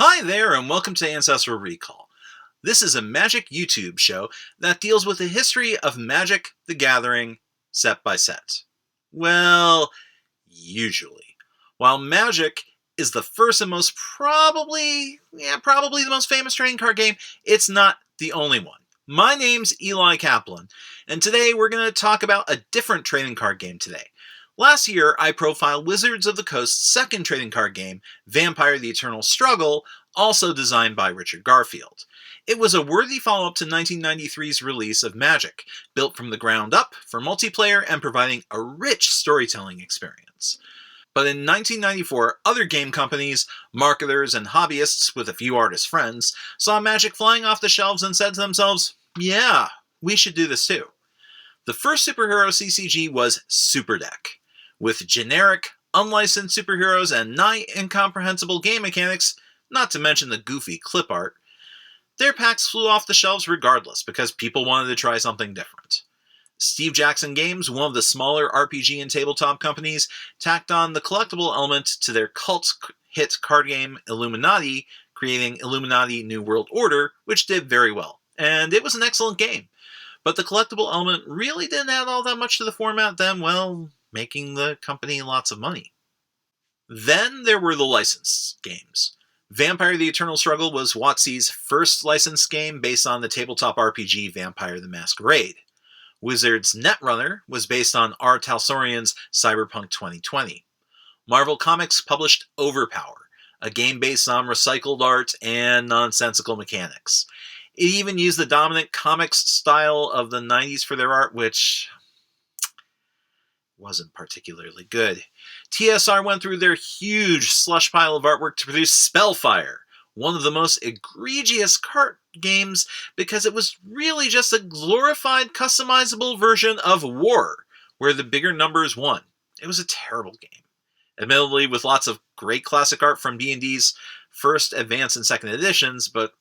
Hi there, and welcome to Ancestral Recall. This is a Magic YouTube show that deals with the history of Magic the Gathering set by set. Well, usually. While Magic is the first and most probably the most famous trading card game, it's not the only one. My name's Eli Kaplan, and today we're going to talk about a different trading card game today. Last year, I profiled Wizards of the Coast's second trading card game, Vampire the Eternal Struggle, also designed by Richard Garfield. It was a worthy follow-up to 1993's release of Magic, built from the ground up for multiplayer and providing a rich storytelling experience. But in 1994, other game companies, marketers, and hobbyists with a few artist friends saw Magic flying off the shelves and said to themselves, yeah, we should do this too. The first superhero CCG was Super Deck. With generic, unlicensed superheroes and nigh incomprehensible game mechanics, not to mention the goofy clip art, their packs flew off the shelves regardless because people wanted to try something different. Steve Jackson Games, one of the smaller RPG and tabletop companies, tacked on the collectible element to their cult hit card game Illuminati, creating Illuminati New World Order, which did very well. And it was an excellent game. But the collectible element really didn't add all that much to the format than, well, making the company lots of money. Then there were the licensed games. Vampire the Eternal Struggle was WotC's first licensed game based on the tabletop RPG Vampire the Masquerade. Wizards' Netrunner was based on R. Talsorian's Cyberpunk 2020. Marvel Comics published Overpower, a game based on recycled art and nonsensical mechanics. It even used the dominant comics style of the 90s for their art, which wasn't particularly good. TSR went through their huge slush pile of artwork to produce Spellfire, one of the most egregious card games because it was really just a glorified customizable version of War, where the bigger numbers won. It was a terrible game. Admittedly, with lots of great classic art from D&D's first, advanced, and second editions, but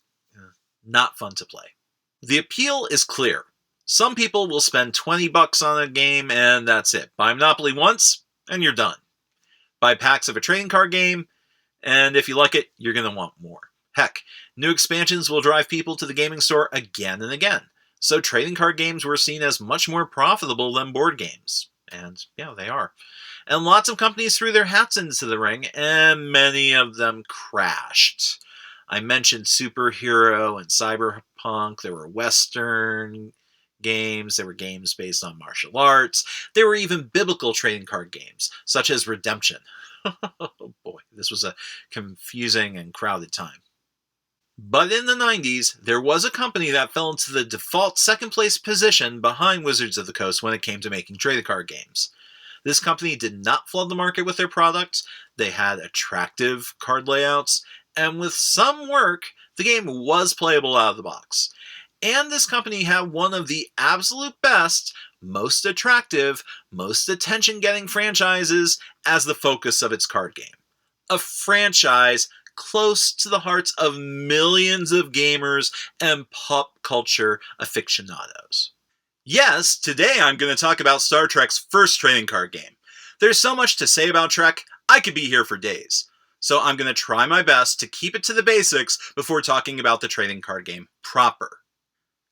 not fun to play. The appeal is clear. Some people will spend $20 on a game and that's it. Buy Monopoly once and you're done. Buy packs of a trading card game, and if you like it, you're going to want more. Heck, new expansions will drive people to the gaming store again and again. So trading card games were seen as much more profitable than board games. And yeah, they are. And lots of companies threw their hats into the ring, and many of them crashed. I mentioned superhero and cyberpunk. There were Western games. There were games based on martial arts. There were even biblical trading card games, such as Redemption. Oh boy, this was a confusing and crowded time. But in the 90s, there was a company that fell into the default second place position behind Wizards of the Coast when it came to making trading card games. This company did not flood the market with their products. They had attractive card layouts, and with some work, the game was playable out of the box. And this company had one of the absolute best, most attractive, most attention-getting franchises as the focus of its card game. A franchise close to the hearts of millions of gamers and pop culture aficionados. Yes, today I'm going to talk about Star Trek's first trading card game. There's so much to say about Trek, I could be here for days. So I'm going to try my best to keep it to the basics before talking about the trading card game proper.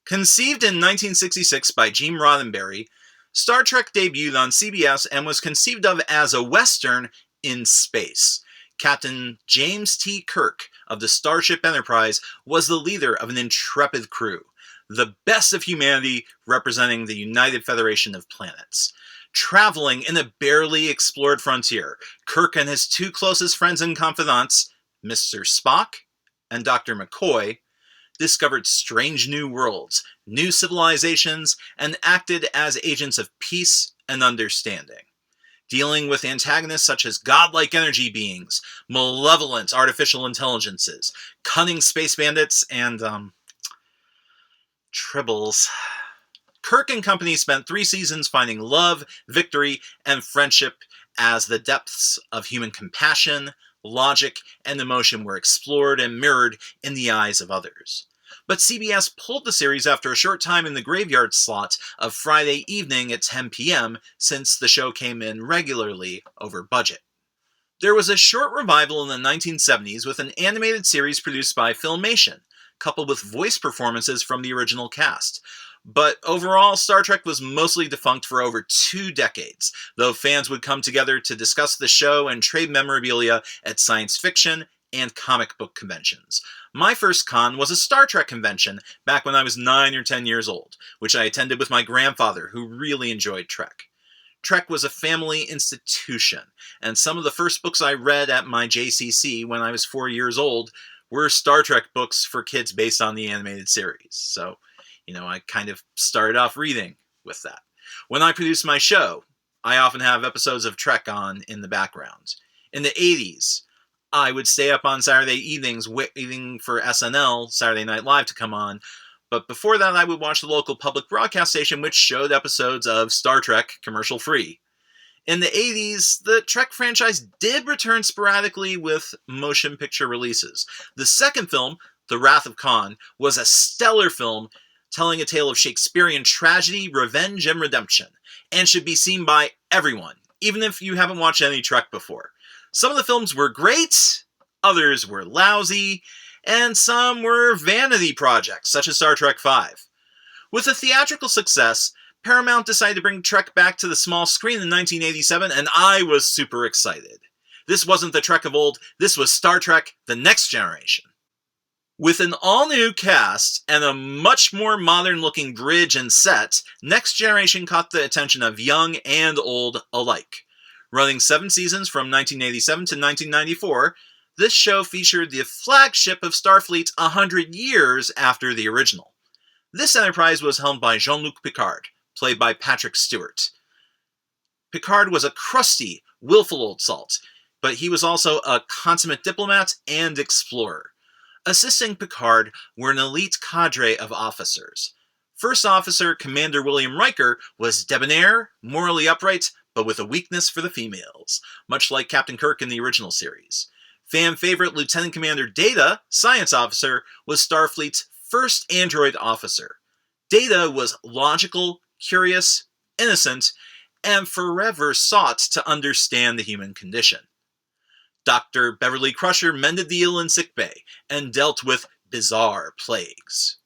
Conceived in 1966 by Gene Roddenberry, Star Trek debuted on CBS and was conceived of as a Western in space. Captain James T. Kirk of the Starship Enterprise was the leader of an intrepid crew, the best of humanity representing the United Federation of Planets. Traveling in a barely explored frontier, Kirk and his two closest friends and confidants, Mr. Spock and Dr. McCoy, discovered strange new worlds, new civilizations, and acted as agents of peace and understanding, dealing with antagonists such as godlike energy beings, malevolent artificial intelligences, cunning space bandits, and, tribbles. Kirk and company spent 3 seasons finding love, victory, and friendship as the depths of human compassion, logic, and emotion were explored and mirrored in the eyes of others. But CBS pulled the series after a short time in the graveyard slot of Friday evening at 10 p.m. since the show came in regularly over budget. There was a short revival in the 1970s with an animated series produced by Filmation, coupled with voice performances from the original cast. But overall, Star Trek was mostly defunct for over 2 decades, though fans would come together to discuss the show and trade memorabilia at science fiction and comic book conventions. My first con was a Star Trek convention back when I was 9 or 10 years old, which I attended with my grandfather, who really enjoyed Trek. Trek was a family institution, and some of the first books I read at my JCC when I was 4 years old were Star Trek books for kids based on the animated series. So, I kind of started off reading with that. When I produce my show, I often have episodes of Trek on in the background. In the 80s, I would stay up on Saturday evenings waiting for SNL, Saturday Night Live, to come on. But before that, I would watch the local public broadcast station, which showed episodes of Star Trek commercial-free. In the 80s, the Trek franchise did return sporadically with motion picture releases. The second film, The Wrath of Khan, was a stellar film telling a tale of Shakespearean tragedy, revenge, and redemption, and should be seen by everyone, even if you haven't watched any Trek before. Some of the films were great, others were lousy, and some were vanity projects, such as Star Trek V. With a theatrical success, Paramount decided to bring Trek back to the small screen in 1987, and I was super excited. This wasn't the Trek of old, this was Star Trek: The Next Generation. With an all-new cast and a much more modern-looking bridge and set, Next Generation caught the attention of young and old alike. Running 7 seasons from 1987 to 1994, this show featured the flagship of Starfleet 100 years after the original. This enterprise was helmed by Jean-Luc Picard, played by Patrick Stewart. Picard was a crusty, willful old salt, but he was also a consummate diplomat and explorer. Assisting Picard were an elite cadre of officers. First Officer Commander William Riker was debonair, morally upright, but with a weakness for the females, much like Captain Kirk in the original series. Fan favorite Lieutenant Commander Data, Science Officer, was Starfleet's first android officer. Data was logical, curious, innocent, and forever sought to understand the human condition. Dr. Beverly Crusher mended the ill in sickbay and dealt with bizarre plagues.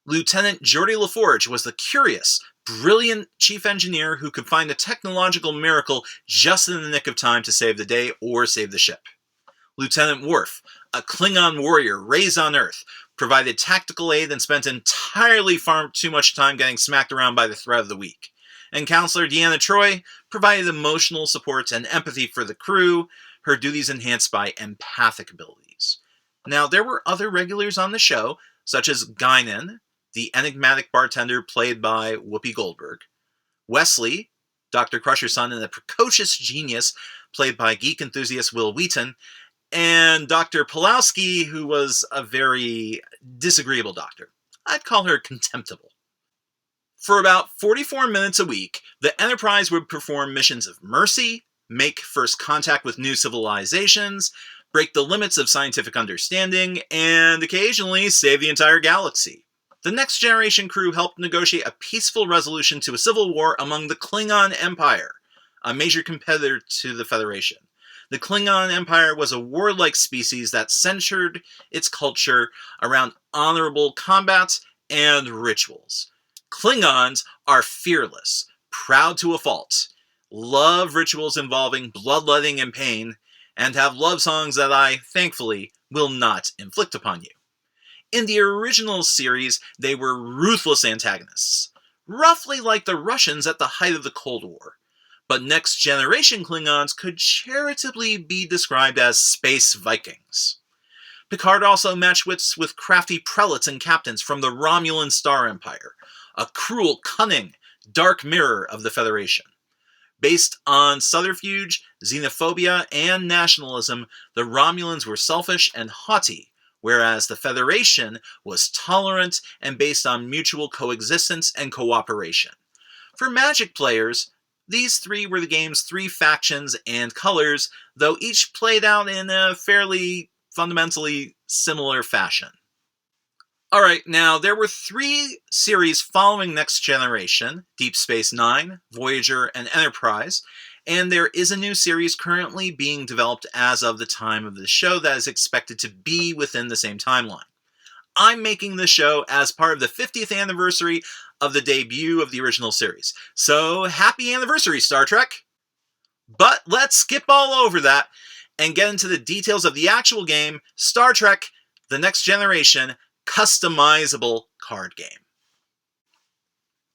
Lieutenant Geordi LaForge was the curious, brilliant chief engineer who could find a technological miracle just in the nick of time to save the day or save the ship. Lieutenant Worf, a Klingon warrior raised on Earth, provided tactical aid and spent entirely far too much time getting smacked around by the threat of the week. And Counselor Deanna Troi provided emotional support and empathy for the crew, her duties enhanced by empathic abilities. Now, there were other regulars on the show, such as Guinan, the enigmatic bartender played by Whoopi Goldberg, Wesley, Dr. Crusher's son, and a precocious genius played by geek enthusiast Will Wheaton, and Dr. Pulowski, who was a very disagreeable doctor. I'd call her contemptible. For about 44 minutes a week, the Enterprise would perform missions of mercy, make first contact with new civilizations, break the limits of scientific understanding, and occasionally save the entire galaxy. The Next Generation crew helped negotiate a peaceful resolution to a civil war among the Klingon Empire, a major competitor to the Federation. The Klingon Empire was a warlike species that centered its culture around honorable combat and rituals. Klingons are fearless, proud to a fault, love rituals involving bloodletting and pain, and have love songs that I, thankfully, will not inflict upon you. In the original series, they were ruthless antagonists, roughly like the Russians at the height of the Cold War. But Next Generation Klingons could charitably be described as space Vikings. Picard also matched wits with crafty prelates and captains from the Romulan Star Empire, a cruel, cunning, dark mirror of the Federation. Based on subterfuge, xenophobia, and nationalism, the Romulans were selfish and haughty, whereas the Federation was tolerant and based on mutual coexistence and cooperation. For Magic players, these three were the game's 3 factions and colors, though each played out in a fairly fundamentally similar fashion. Alright, now there were 3 series following Next Generation, Deep Space Nine, Voyager, and Enterprise, And there is a new series currently being developed as of the time of the show that is expected to be within the same timeline. I'm making this show as part of the 50th anniversary of the debut of the original series. So happy anniversary, Star Trek! But let's skip all over that and get into the details of the actual game, Star Trek: The Next Generation Customizable Card Game.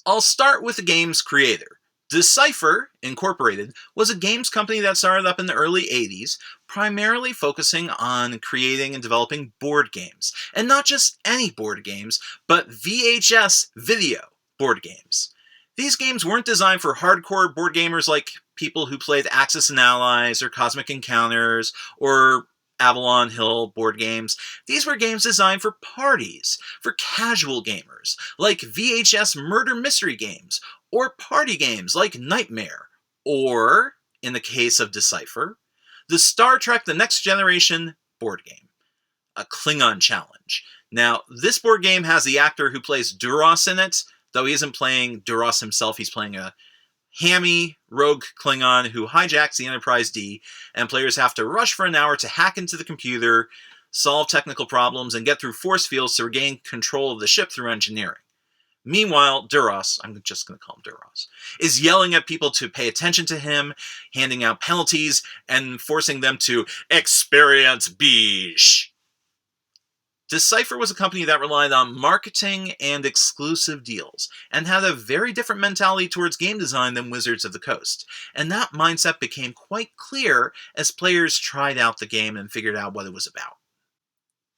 I'll start with the game's creator. Decipher, Incorporated, was a games company that started up in the early 80s, primarily focusing on creating and developing board games. And not just any board games, but VHS video board games. These games weren't designed for hardcore board gamers like people who played Axis and Allies or Cosmic Encounters or Avalon Hill board games. These were games designed for parties, for casual gamers, like VHS murder mystery games, or party games like Nightmare, or, in the case of Decipher, the Star Trek: The Next Generation board game, a Klingon challenge. Now, this board game has the actor who plays Duras in it, though he isn't playing Duras himself, he's playing a hammy rogue Klingon who hijacks the Enterprise D, and players have to rush for an hour to hack into the computer, solve technical problems, and get through force fields to regain control of the ship through engineering. Meanwhile, Duras, I'm just going to call him Duras, is yelling at people to pay attention to him, handing out penalties, and forcing them to experience beige. Decipher was a company that relied on marketing and exclusive deals, and had a very different mentality towards game design than Wizards of the Coast. And that mindset became quite clear as players tried out the game and figured out what it was about.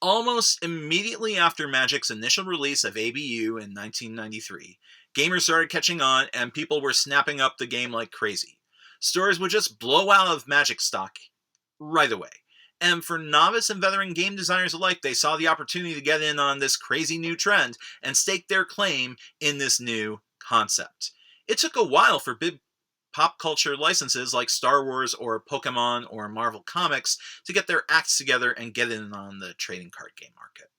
Almost immediately after Magic's initial release of ABU in 1993, gamers started catching on and people were snapping up the game like crazy. Stores would just blow out of Magic stock right away. And for novice and veteran game designers alike, they saw the opportunity to get in on this crazy new trend and stake their claim in this new concept. It took a while for big pop culture licenses like Star Wars or Pokemon or Marvel Comics to get their acts together and get in on the trading card game market.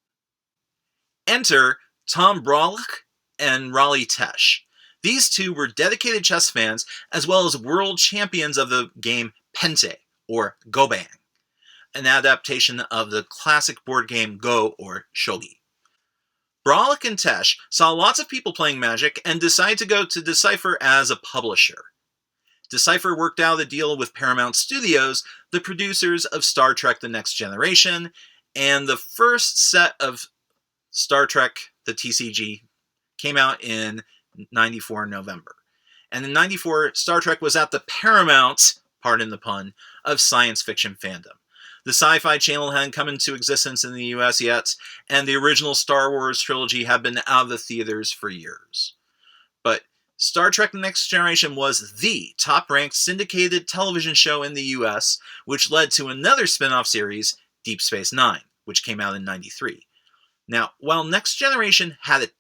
Enter Tom Brawlach and Raleigh Tesh. These two were dedicated chess fans as well as world champions of the game Pente, or Gobang, an adaptation of the classic board game Go, or Shogi. Brawlach and Tesh saw lots of people playing Magic and decided to go to Decipher as a publisher. Decipher worked out a deal with Paramount Studios, the producers of Star Trek: The Next Generation, and the first set of Star Trek, the TCG, came out in 94 November. And in 94, Star Trek was at the Paramount, pardon the pun, of science fiction fandom. The Sci-Fi Channel hadn't come into existence in the US yet, and the original Star Wars trilogy had been out of the theaters for years. But Star Trek: The Next Generation was the top-ranked syndicated television show in the US, which led to another spin-off series, Deep Space Nine, which came out in 93. Now, while Next Generation had a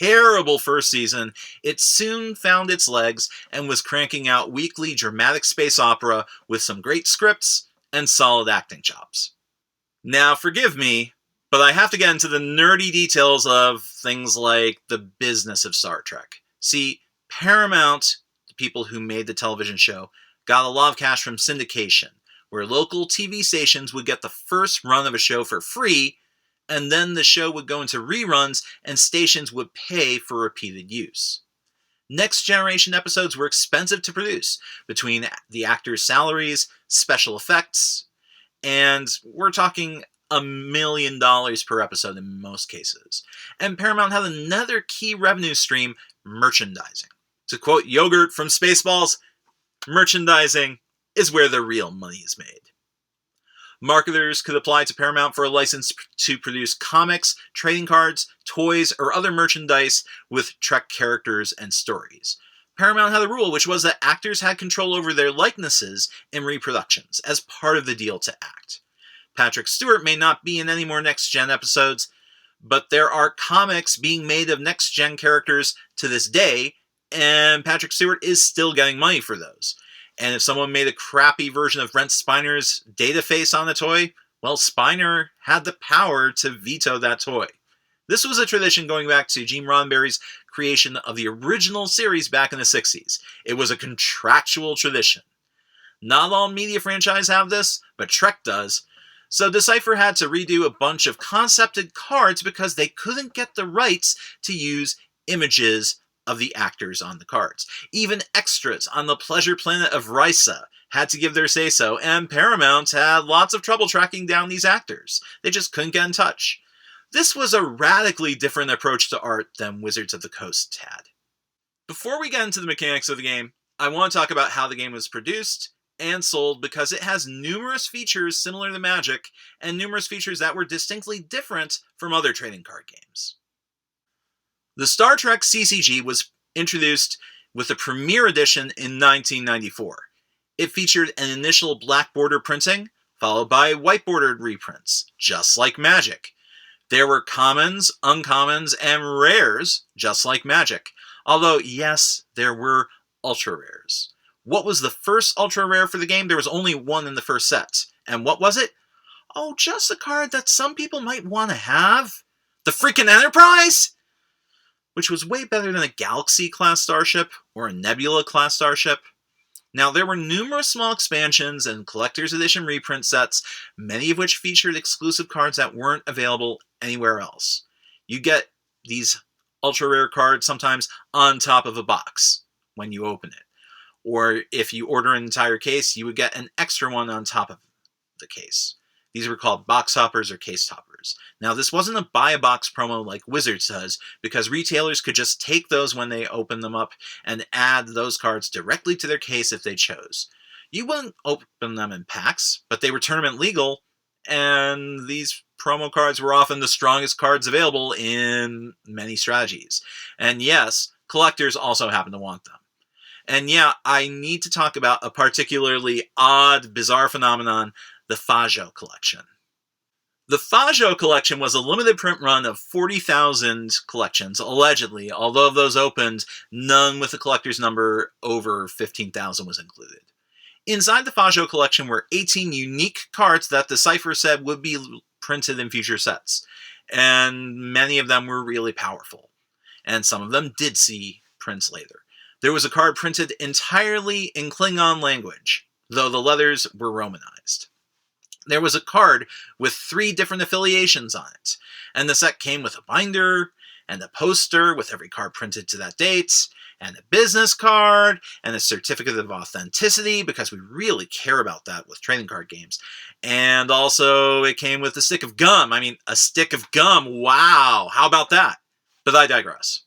terrible first season, it soon found its legs and was cranking out weekly dramatic space opera with some great scripts and solid acting jobs. Now, forgive me, but I have to get into the nerdy details of things like the business of Star Trek. See, Paramount, the people who made the television show, got a lot of cash from syndication, where local TV stations would get the first run of a show for free, and then the show would go into reruns and stations would pay for repeated use. Next Generation episodes were expensive to produce, between the actors' salaries, special effects, and we're talking $1 million per episode in most cases. And Paramount had another key revenue stream, merchandising. To quote Yogurt from Spaceballs, merchandising is where the real money is made. Marketers could apply to Paramount for a license to produce comics, trading cards, toys, or other merchandise with Trek characters and stories. Paramount had a rule, which was that actors had control over their likenesses in reproductions, as part of the deal to act. Patrick Stewart may not be in any more Next Gen episodes, but there are comics being made of Next Gen characters to this day, and Patrick Stewart is still getting money for those. And if someone made a crappy version of Brent Spiner's data face on a toy, well, Spiner had the power to veto that toy. This was a tradition going back to Gene Roddenberry's creation of the original series back in the 60s. It was a contractual tradition. Not all media franchises have this, but Trek does. So Decipher had to redo a bunch of concepted cards because they couldn't get the rights to use images of the actors on the cards. Even extras on the pleasure planet of Risa had to give their say-so, and Paramount had lots of trouble tracking down these actors. They just couldn't get in touch. This was a radically different approach to art than Wizards of the Coast had. Before we get into the mechanics of the game, I want to talk about how the game was produced and sold because it has numerous features similar to Magic and numerous features that were distinctly different from other trading card games. The Star Trek CCG was introduced with the Premier Edition in 1994. It featured an initial black border printing, followed by white bordered reprints, just like Magic. There were commons, uncommons, and rares, just like Magic. Although, yes, there were ultra rares. What was the first ultra rare for the game? There was only one in the first set. And what was it? Oh, just a card that some people might want to have. The freaking Enterprise! Which was way better than a Galaxy-class starship or a Nebula-class starship. Now, there were numerous small expansions and collector's edition reprint sets, many of which featured exclusive cards that weren't available anywhere else. You get these ultra rare cards sometimes on top of a box when you open it. Or if you order an entire case, you would get an extra one on top of the case. These were called box toppers or case toppers. Now, this wasn't a buy-a-box promo like Wizards does, because retailers could just take those when they open them up and add those cards directly to their case if they chose. You wouldn't open them in packs, but they were tournament legal, and these promo cards were often the strongest cards available in many strategies. And yes, collectors also happen to want them. And yeah, I need to talk about a particularly odd, bizarre phenomenon, the Fajo collection. The Fajo collection was a limited print run of 40,000 collections, allegedly, although of those opened, none with a collector's number over 15,000 was included. Inside the Fajo collection were 18 unique cards that Decipher said would be printed in future sets, and many of them were really powerful, and some of them did see prints later. There was a card printed entirely in Klingon language, though the letters were Romanized. There was a card with 3 different affiliations on it, and the set came with a binder, and a poster with every card printed to that date, and a business card, and a certificate of authenticity, because we really care about that with trading card games. And also, it came with a stick of gum. I mean, a stick of gum, wow, how about that? But I digress.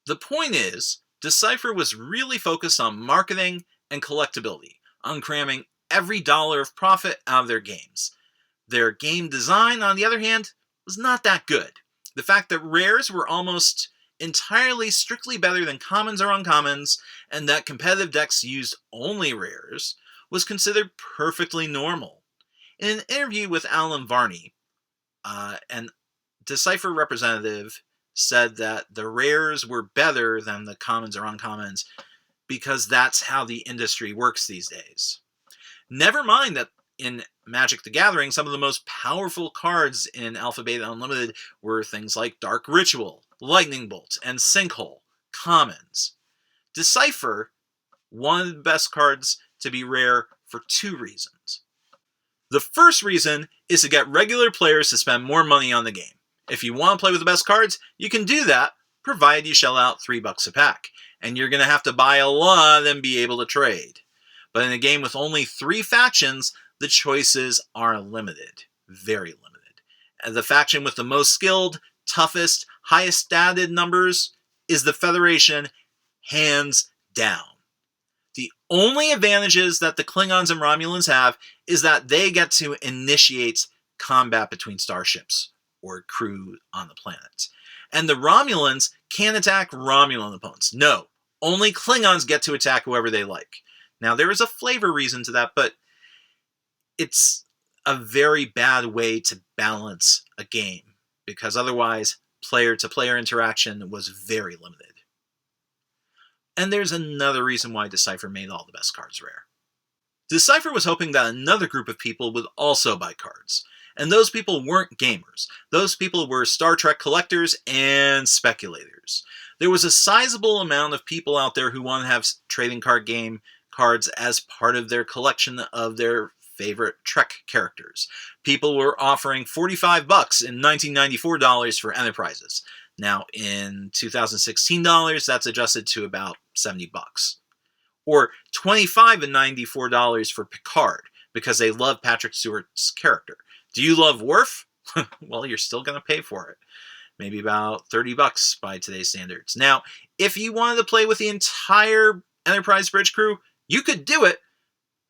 The point is, Decipher was really focused on marketing and collectability, on cramming every dollar of profit out of their games. Their game design, on the other hand, was not that good. The fact that rares were almost entirely strictly better than commons or uncommons, and that competitive decks used only rares, was considered perfectly normal. In an interview with Alan Varney, an Decipher representative said that the rares were better than the commons or uncommons because that's how the industry works these days. Never mind that in Magic the Gathering, some of the most powerful cards in Alpha Beta Unlimited were things like Dark Ritual, Lightning Bolt, and Sinkhole, commons. Decipher wanted the best cards to be rare for 2 reasons. The first reason is to get regular players to spend more money on the game. If you want to play with the best cards, you can do that, provided you shell out $3 a pack. And you're going to have to buy a lot and be able to trade. But in a game with only 3 factions, the choices are limited. Very limited. And the faction with the most skilled, toughest, highest statted numbers is the Federation, hands down. The only advantages that the Klingons and Romulans have is that they get to initiate combat between starships or crew on the planet. And the Romulans can't attack Romulan opponents. No, only Klingons get to attack whoever they like. Now, there is a flavor reason to that, but it's a very bad way to balance a game, because otherwise, player-to-player interaction was very limited. And there's another reason why Decipher made all the best cards rare. Decipher was hoping that another group of people would also buy cards. And those people weren't gamers. Those people were Star Trek collectors and speculators. There was a sizable amount of people out there who want to have trading card game cards as part of their collection of their favorite Trek characters. People were offering $45 in 1994 dollars for Enterprises. Now, in 2016 dollars, that's adjusted to about $70. Or $25 and $94 dollars for Picard, because they love Patrick Stewart's character. Do you love Worf? Well, you're still going to pay for it. Maybe about $30 by today's standards. Now, if you wanted to play with the entire Enterprise bridge crew, you could do it,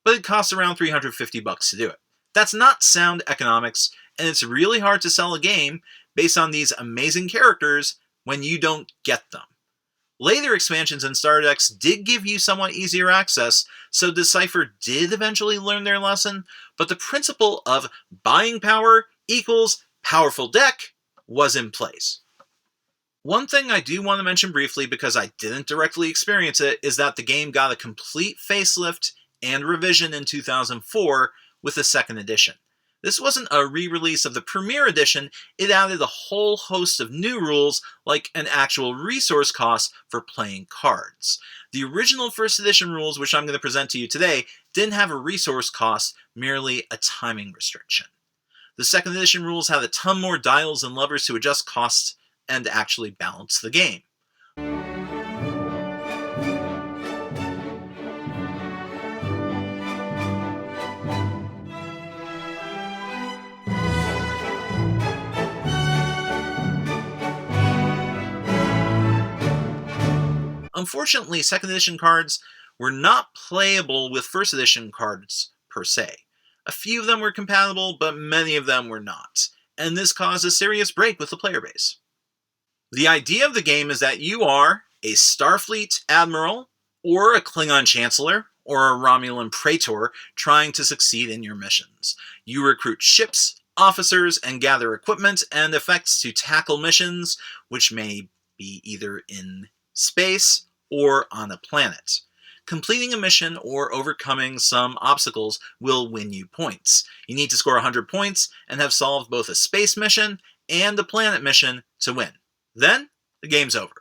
but it costs around $350 to do it. That's not sound economics, and it's really hard to sell a game based on these amazing characters when you don't get them. Later expansions in Stardex did give you somewhat easier access, so Decipher did eventually learn their lesson, but the principle of buying power equals powerful deck was in place. One thing I do want to mention briefly, because I didn't directly experience it, is that the game got a complete facelift and revision in 2004 with the second edition. This wasn't a re-release of the Premier Edition, it added a whole host of new rules, like an actual resource cost for playing cards. The original first edition rules, which I'm going to present to you today, didn't have a resource cost, merely a timing restriction. The second edition rules had a ton more dials and levers to adjust costs and actually balance the game. Unfortunately, second edition cards were not playable with first edition cards per se. A few of them were compatible, but many of them were not, and this caused a serious break with the player base. The idea of the game is that you are a Starfleet Admiral, or a Klingon Chancellor, or a Romulan Praetor trying to succeed in your missions. You recruit ships, officers, and gather equipment and effects to tackle missions, which may be either in space or on a planet. Completing a mission or overcoming some obstacles will win you points. You need to score 100 points and have solved both a space mission and a planet mission to win. Then, the game's over.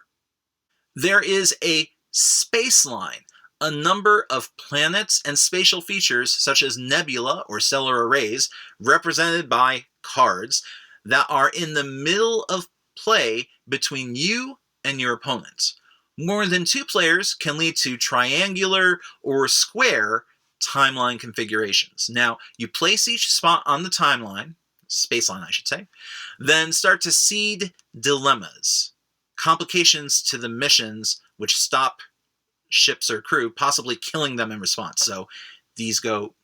There is a space line, a number of planets and spatial features such as nebula or stellar arrays, represented by cards, that are in the middle of play between you and your opponent. More than two players can lead to triangular or square timeline configurations. Now, you place each spot on the timeline, spaceline I should say, then start to seed dilemmas, complications to the missions which stop ships or crew, possibly killing them in response. So these go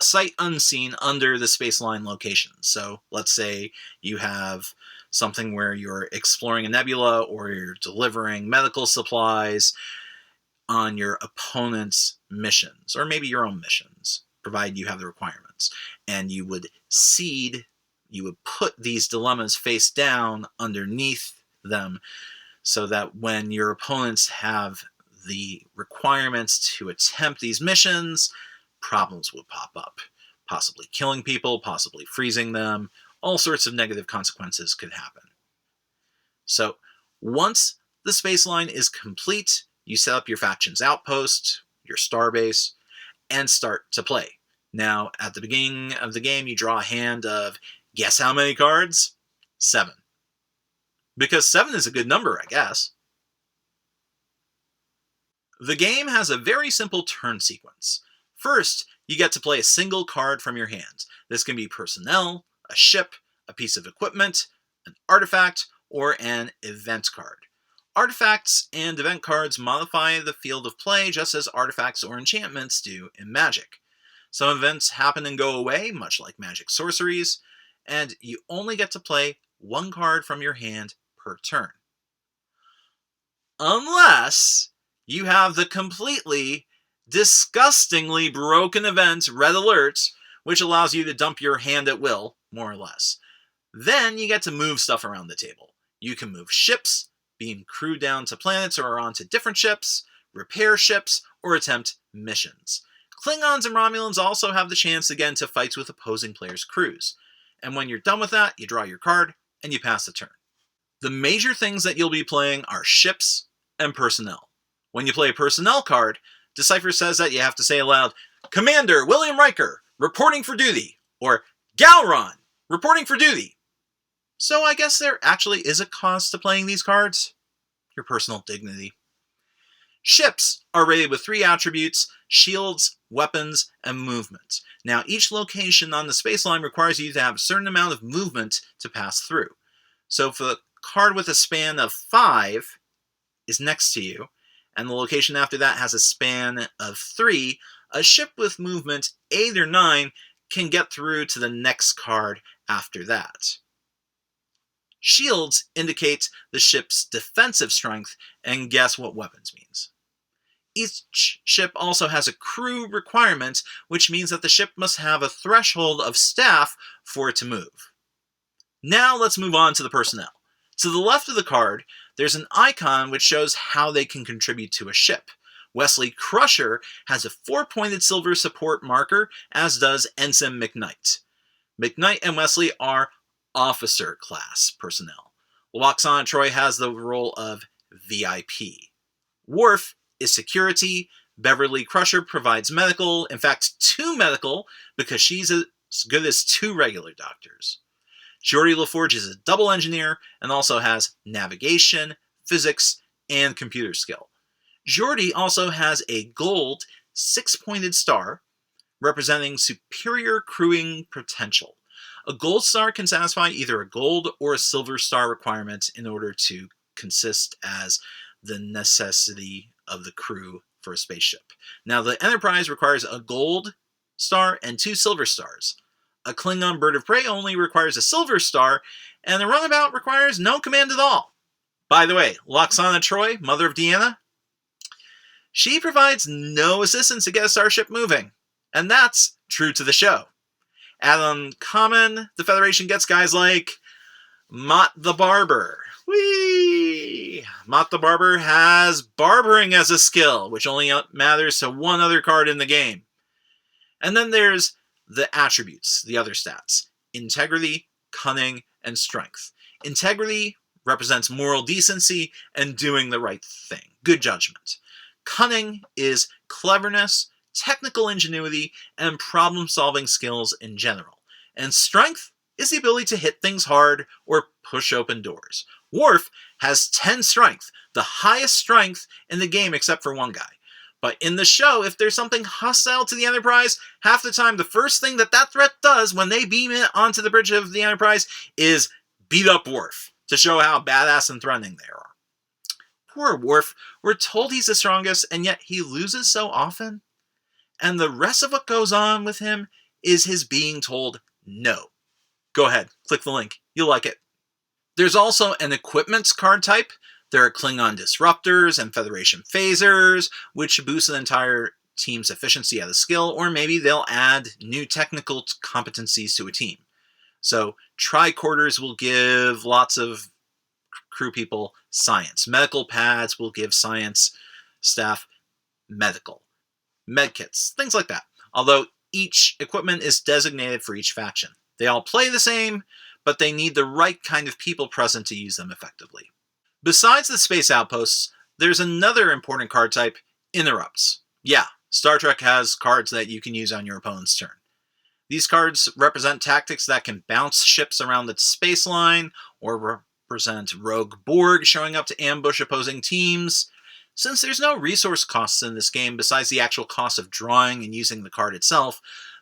sight unseen under the spaceline location. So let's say you have something where you're exploring a nebula or you're delivering medical supplies on your opponent's missions, or maybe your own missions, provided you have the requirements. And you would put these dilemmas face down underneath them so that when your opponents have the requirements to attempt these missions, problems would pop up. Possibly killing people, possibly freezing them, all sorts of negative consequences could happen. So, once the spaceline is complete, you set up your faction's outpost, your starbase, and start to play. Now, at the beginning of the game, you draw a hand of, guess how many cards? 7. Because 7 is a good number, I guess. The game has a very simple turn sequence. First, you get to play a single card from your hand. This can be personnel, a ship, a piece of equipment, an artifact, or an event card. Artifacts and event cards modify the field of play just as artifacts or enchantments do in Magic. Some events happen and go away, much like Magic sorceries, and you only get to play one card from your hand per turn. Unless you have the completely, disgustingly broken event Red Alert, which allows you to dump your hand at will, more or less. Then you get to move stuff around the table. You can move ships, beam crew down to planets or onto different ships, repair ships, or attempt missions. Klingons and Romulans also have the chance to get into fights with opposing players' crews. And when you're done with that, you draw your card, and you pass the turn. The major things that you'll be playing are ships and personnel. When you play a personnel card, Decipher says that you have to say aloud, Commander William Riker, reporting for duty, or Galron, reporting for duty. So I guess there actually is a cost to playing these cards. Your personal dignity. Ships are rated with 3 attributes: shields, weapons, and movement. Now, each location on the spaceline requires you to have a certain amount of movement to pass through. So if the card with a span of 5 is next to you, and the location after that has a span of 3, a ship with movement 8 or 9 can get through to the next card after that. Shields indicate the ship's defensive strength, and guess what weapons means. Each ship also has a crew requirement, which means that the ship must have a threshold of staff for it to move. Now let's move on to the personnel. To the left of the card, there's an icon which shows how they can contribute to a ship. Wesley Crusher has a 4-pointed silver support marker, as does Ensign McKnight. McKnight and Wesley are officer class personnel. Loxana Troy has the role of VIP. Worf is security. Beverly Crusher provides medical, in fact 2 medical, because she's as good as 2 regular doctors. Geordi LaForge is a double engineer and also has navigation, physics, and computer skill. Geordi also has a gold 6-pointed star representing superior crewing potential. A gold star can satisfy either a gold or a silver star requirement in order to consist as the necessity of the crew for a spaceship. Now, the Enterprise requires a gold star and 2 silver stars. A Klingon bird of prey only requires a silver star, and the runabout requires no command at all. By the way, Loxana Troy, mother of Deanna, she provides no assistance to get a starship moving, and that's true to the show. At Uncommon, the Federation gets guys like Mott the Barber. Whee! Mott the Barber has barbering as a skill, which only matters to 1 other card in the game. And then there's the attributes, the other stats: integrity, cunning, and strength. Integrity represents moral decency and doing the right thing, good judgment. Cunning is cleverness, technical ingenuity, and problem-solving skills in general. And strength is the ability to hit things hard or push open doors. Worf has 10 strength, the highest strength in the game except for 1 guy. But in the show, if there's something hostile to the Enterprise, half the time the first thing that threat does when they beam it onto the bridge of the Enterprise is beat up Worf to show how badass and threatening they are. Poor Worf, we're told he's the strongest, and yet he loses so often. And the rest of what goes on with him is his being told no. Go ahead, click the link. You'll like it. There's also an equipment card type. There are Klingon disruptors and Federation phasers, which boost an entire team's efficiency at a skill, or maybe they'll add new technical competencies to a team. So tricorders will give lots of crew people science. Medical pads will give science staff medical. Medkits, things like that. Although each equipment is designated for each faction. They all play the same, but they need the right kind of people present to use them effectively. Besides the space outposts, there's another important card type: interrupts. Yeah, Star Trek has cards that you can use on your opponent's turn. These cards represent tactics that can bounce ships around the space line, or represent rogue Borg showing up to ambush opposing teams. Since there's no resource costs in this game besides the actual cost of drawing and using the card itself,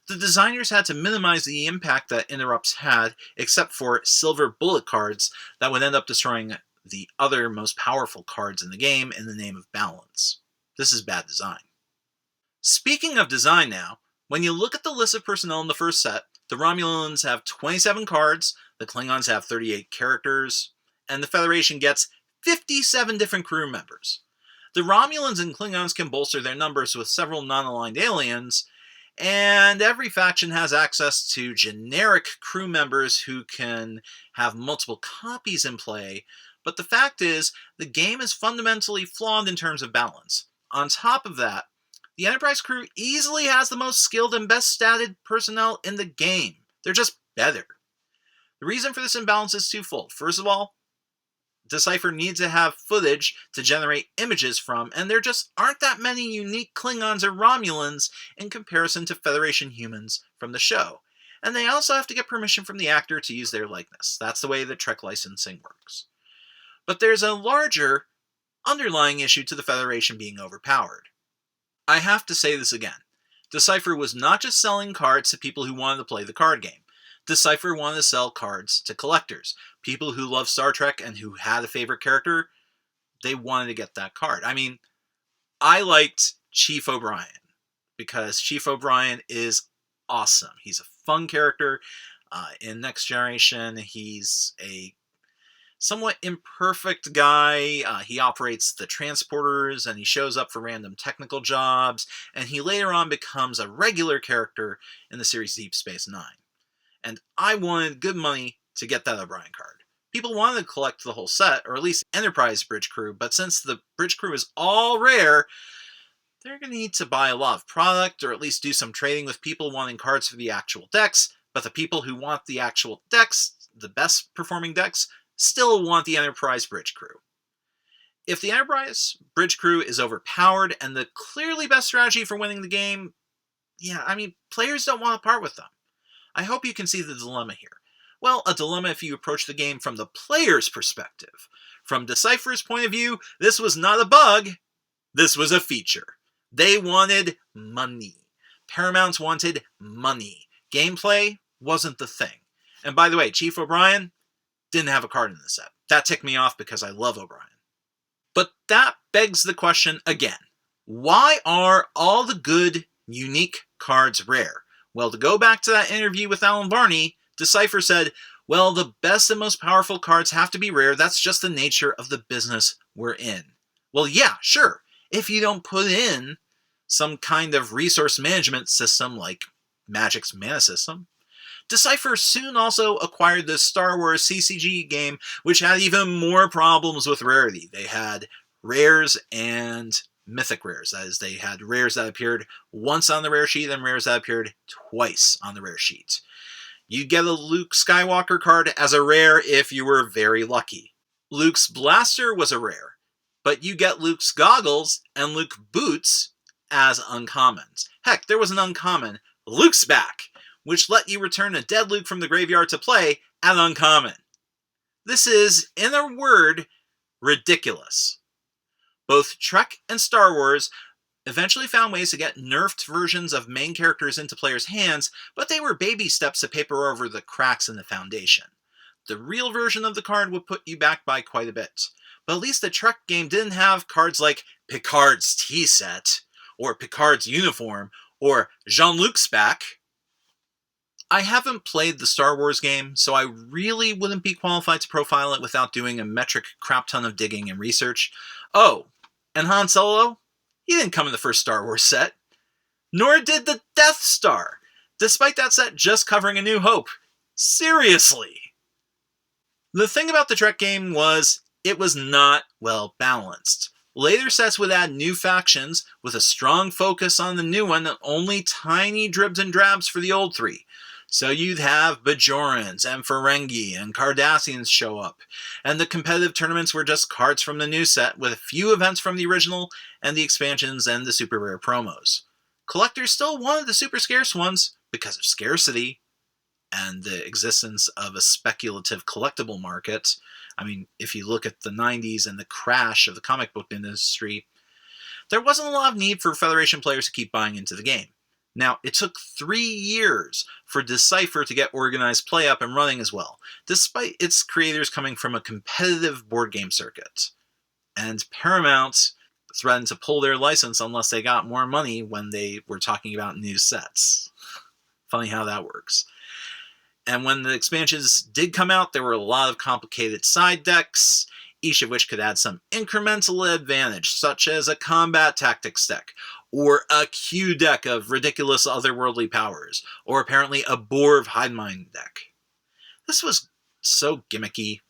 the designers had to minimize the impact that interrupts had, except for silver bullet cards that would end up destroying the other most powerful cards in the game in the name of balance. This is bad design. Speaking of design now, when you look at the list of personnel in the first set, the Romulans have 27 cards, the Klingons have 38 characters, and the Federation gets 57 different crew members. The Romulans and Klingons can bolster their numbers with several non-aligned aliens, and every faction has access to generic crew members who can have multiple copies in play, but the fact is, the game is fundamentally flawed in terms of balance. On top of that, the Enterprise crew easily has the most skilled and best statted personnel in the game. They're just better. The reason for this imbalance is twofold. First of all, Decipher needs to have footage to generate images from, and there just aren't that many unique Klingons or Romulans in comparison to Federation humans from the show. And they also have to get permission from the actor to use their likeness. That's the way the Trek licensing works. But there's a larger, underlying issue to the Federation being overpowered. I have to say this again. Decipher was not just selling cards to people who wanted to play the card game. Decipher wanted to sell cards to collectors. People who love Star Trek and who had a favorite character, they wanted to get that card. I mean, I liked Chief O'Brien because Chief O'Brien is awesome. He's a fun character. In Next Generation, he's a somewhat imperfect guy. He operates the transporters and he shows up for random technical jobs, and he later on becomes a regular character in the series Deep Space Nine. And I wanted good money to get that O'Brien card. People wanted to collect the whole set, or at least Enterprise Bridge Crew, but since the Bridge Crew is all rare, they're going to need to buy a lot of product, or at least do some trading with people wanting cards for the actual decks, but the people who want the actual decks, the best performing decks, still want the Enterprise Bridge Crew. If the Enterprise Bridge Crew is overpowered and the clearly best strategy for winning the game, players don't want to part with them. I hope you can see the dilemma here. Well, a dilemma if you approach the game from the player's perspective. From Decipher's point of view, this was not a bug, this was a feature. They wanted money. Paramount wanted money. Gameplay wasn't the thing. And by the way, Chief O'Brien didn't have a card in the set. That ticked me off because I love O'Brien. But that begs the question again. Why are all the good, unique cards rare? Well, to go back to that interview with Alan Varney, Decipher said, well, the best and most powerful cards have to be rare. That's just the nature of the business we're in. Well, yeah, sure. If you don't put in some kind of resource management system like Magic's Mana System. Decipher soon also acquired the Star Wars CCG game, which had even more problems with rarity. They had rares and mythic rares. That is, they had rares that appeared once on the rare sheet and rares that appeared twice on the rare sheet. You get a Luke Skywalker card as a rare if you were very lucky. Luke's blaster was a rare, but you get Luke's goggles and Luke boots as uncommons. Heck, there was an uncommon, Luke's Back, which let you return a dead Luke from the graveyard to play at uncommon. This is, in a word, ridiculous. Both Trek and Star Wars eventually found ways to get nerfed versions of main characters into players' hands, but they were baby steps to paper over the cracks in the foundation. The real version of the card would put you back by quite a bit. But at least the Trek game didn't have cards like Picard's tea set, or Picard's uniform, or Jean-Luc's back. I haven't played the Star Wars game, so I really wouldn't be qualified to profile it without doing a metric crap ton of digging and research. Oh, and Han Solo? He didn't come in the first Star Wars set. Nor did the Death Star, despite that set just covering A New Hope. Seriously! The thing about the Trek game was, it was not well balanced. Later sets would add new factions with a strong focus on the new one and only tiny dribs and drabs for the old three. So you'd have Bajorans and Ferengi and Cardassians show up, and the competitive tournaments were just cards from the new set with a few events from the original and the expansions and the super rare promos. Collectors still wanted the super scarce ones because of scarcity and the existence of a speculative collectible market. I mean, if you look at the 90s and the crash of the comic book industry, there wasn't a lot of need for Federation players to keep buying into the game. Now, it took 3 years for Decipher to get organized play up and running as well, despite its creators coming from a competitive board game circuit. And Paramount threatened to pull their license unless they got more money when they were talking about new sets. Funny how that works. And when the expansions did come out, there were a lot of complicated side decks, each of which could add some incremental advantage, such as a combat tactics deck, or a Q deck of ridiculous otherworldly powers, or apparently a Borv Hidemind deck. This was so gimmicky,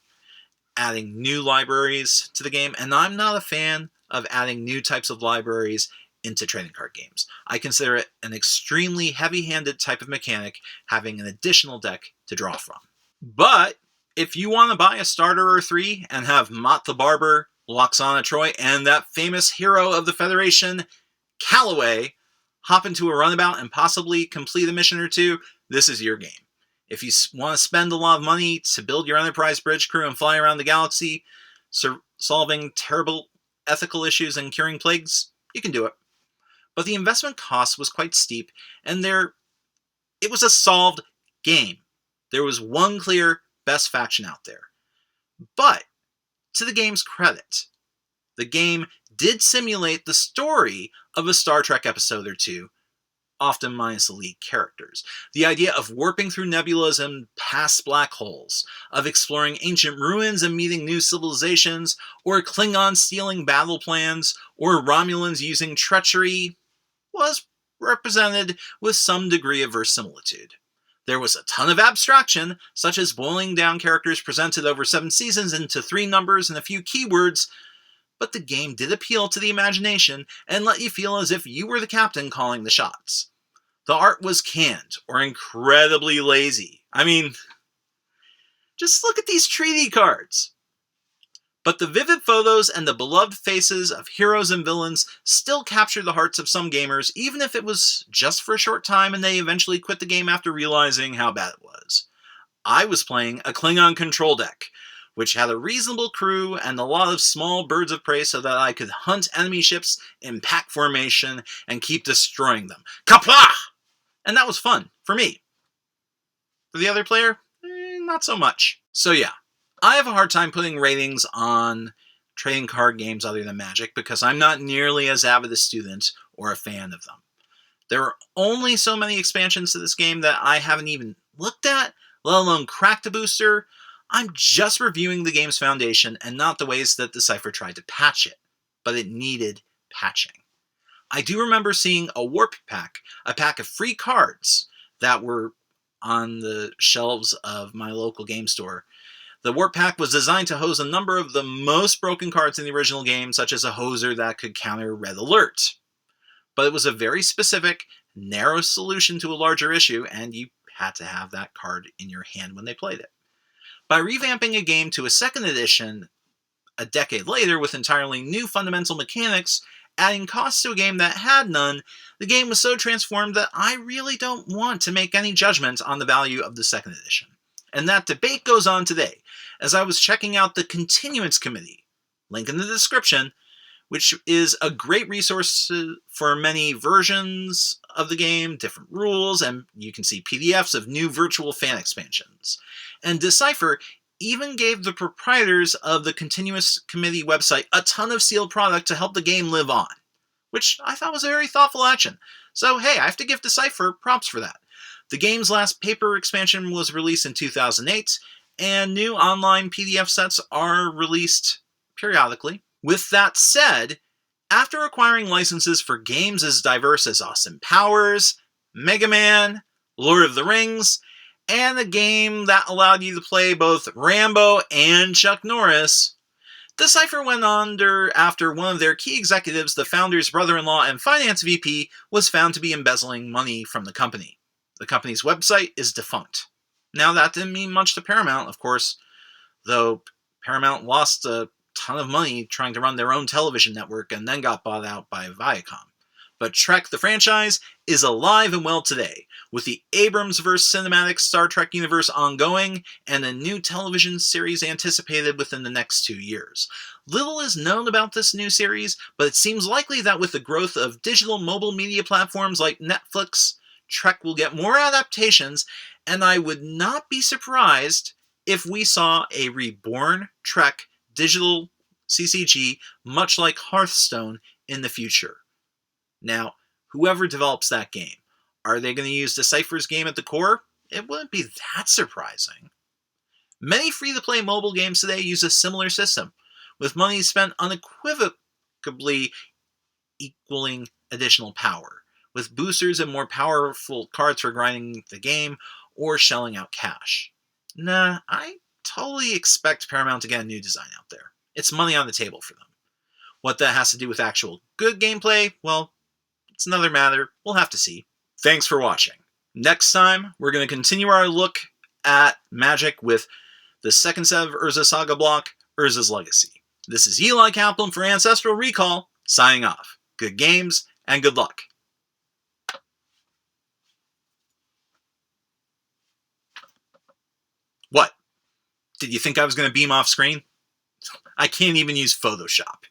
adding new libraries to the game, and I'm not a fan of adding new types of libraries into trading card games. I consider it an extremely heavy-handed type of mechanic, having an additional deck to draw from. But If you want to buy a starter or three and have Mott the Barber, Loxana Troy, and that famous hero of the Federation, Calloway, hop into a runabout and possibly complete a mission or two, this is your game. If you want to spend a lot of money to build your Enterprise bridge crew and fly around the galaxy, solving terrible ethical issues and curing plagues, you can do it. But the investment cost was quite steep, and it was a solved game. There was one clear best faction out there. But, to the game's credit, the game did simulate the story of a Star Trek episode or two, often minus the lead characters. The idea of warping through nebulas and past black holes, of exploring ancient ruins and meeting new civilizations, or Klingons stealing battle plans, or Romulans using treachery, was represented with some degree of verisimilitude. There was a ton of abstraction, such as boiling down characters presented over 7 seasons into 3 numbers and a few keywords, but the game did appeal to the imagination and let you feel as if you were the captain calling the shots. The art was canned or incredibly lazy. I mean, just look at these treaty cards. But the vivid photos and the beloved faces of heroes and villains still captured the hearts of some gamers, even if it was just for a short time and they eventually quit the game after realizing how bad it was. I was playing a Klingon control deck, which had a reasonable crew and a lot of small birds of prey so that I could hunt enemy ships in pack formation and keep destroying them. Kapla! And that was fun, for me. For the other player, not so much. So yeah, I have a hard time putting ratings on trading card games other than Magic because I'm not nearly as avid a student or a fan of them. There are only so many expansions to this game that I haven't even looked at, let alone cracked a booster. I'm just reviewing the game's foundation and not the ways that Decipher tried to patch it, but it needed patching. I do remember seeing a warp pack, a pack of free cards that were on the shelves of my local game store. The warp pack was designed to hose a number of the most broken cards in the original game, such as a hoser that could counter Red Alert. But it was a very specific, narrow solution to a larger issue, and you had to have that card in your hand when they played it. By revamping a game to a second edition a decade later with entirely new fundamental mechanics, adding costs to a game that had none, the game was so transformed that I really don't want to make any judgment on the value of the second edition. And that debate goes on today, as I was checking out the Continuance Committee, link in the description, which is a great resource for many versions of the game, different rules, and you can see PDFs of new virtual fan expansions. And Decipher even gave the proprietors of the Continuous Committee website a ton of sealed product to help the game live on, which I thought was a very thoughtful action. So hey, I have to give Decipher props for that. The game's last paper expansion was released in 2008, and new online PDF sets are released periodically. With that said, after acquiring licenses for games as diverse as Austin Powers, Mega Man, Lord of the Rings, and a game that allowed you to play both Rambo and Chuck Norris, Decipher went under after one of their key executives, the founder's brother-in-law and finance VP, was found to be embezzling money from the company. The company's website is defunct. Now, that didn't mean much to Paramount, of course, though Paramount lost a ton of money trying to run their own television network and then got bought out by Viacom. But Trek, the franchise, is alive and well today, with the Abrams-verse cinematic Star Trek universe ongoing and a new television series anticipated within the next 2 years. Little is known about this new series, but it seems likely that with the growth of digital mobile media platforms like Netflix, Trek will get more adaptations, and I would not be surprised if we saw a reborn Trek digital CCG, much like Hearthstone, in the future. Now, whoever develops that game, are they going to use Decipher's game at the core? It wouldn't be that surprising. Many free-to-play mobile games today use a similar system, with money spent unequivocally equaling additional power, with boosters and more powerful cards for grinding the game or shelling out cash. Nah, I totally expect Paramount to get a new design out there. It's money on the table for them. What that has to do with actual good gameplay, well, it's another matter. We'll have to see. Thanks for watching. Next time, we're going to continue our look at Magic with The second set of Urza Saga block, Urza's Legacy. This is Eli Kaplan for Ancestral Recall, signing off. Good games, and good luck. What? Did you think I was going to beam off screen? I can't even use Photoshop.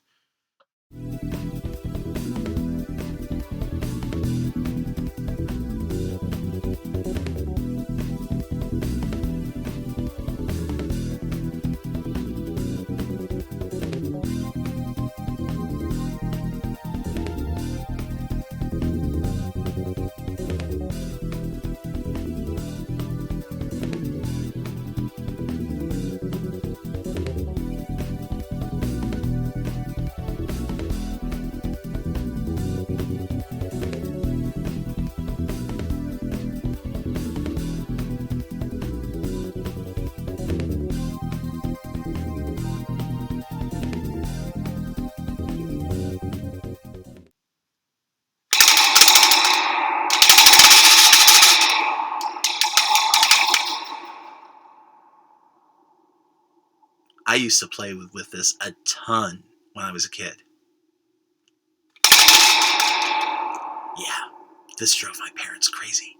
I used to play with this a ton when I was a kid. Yeah, this drove my parents crazy.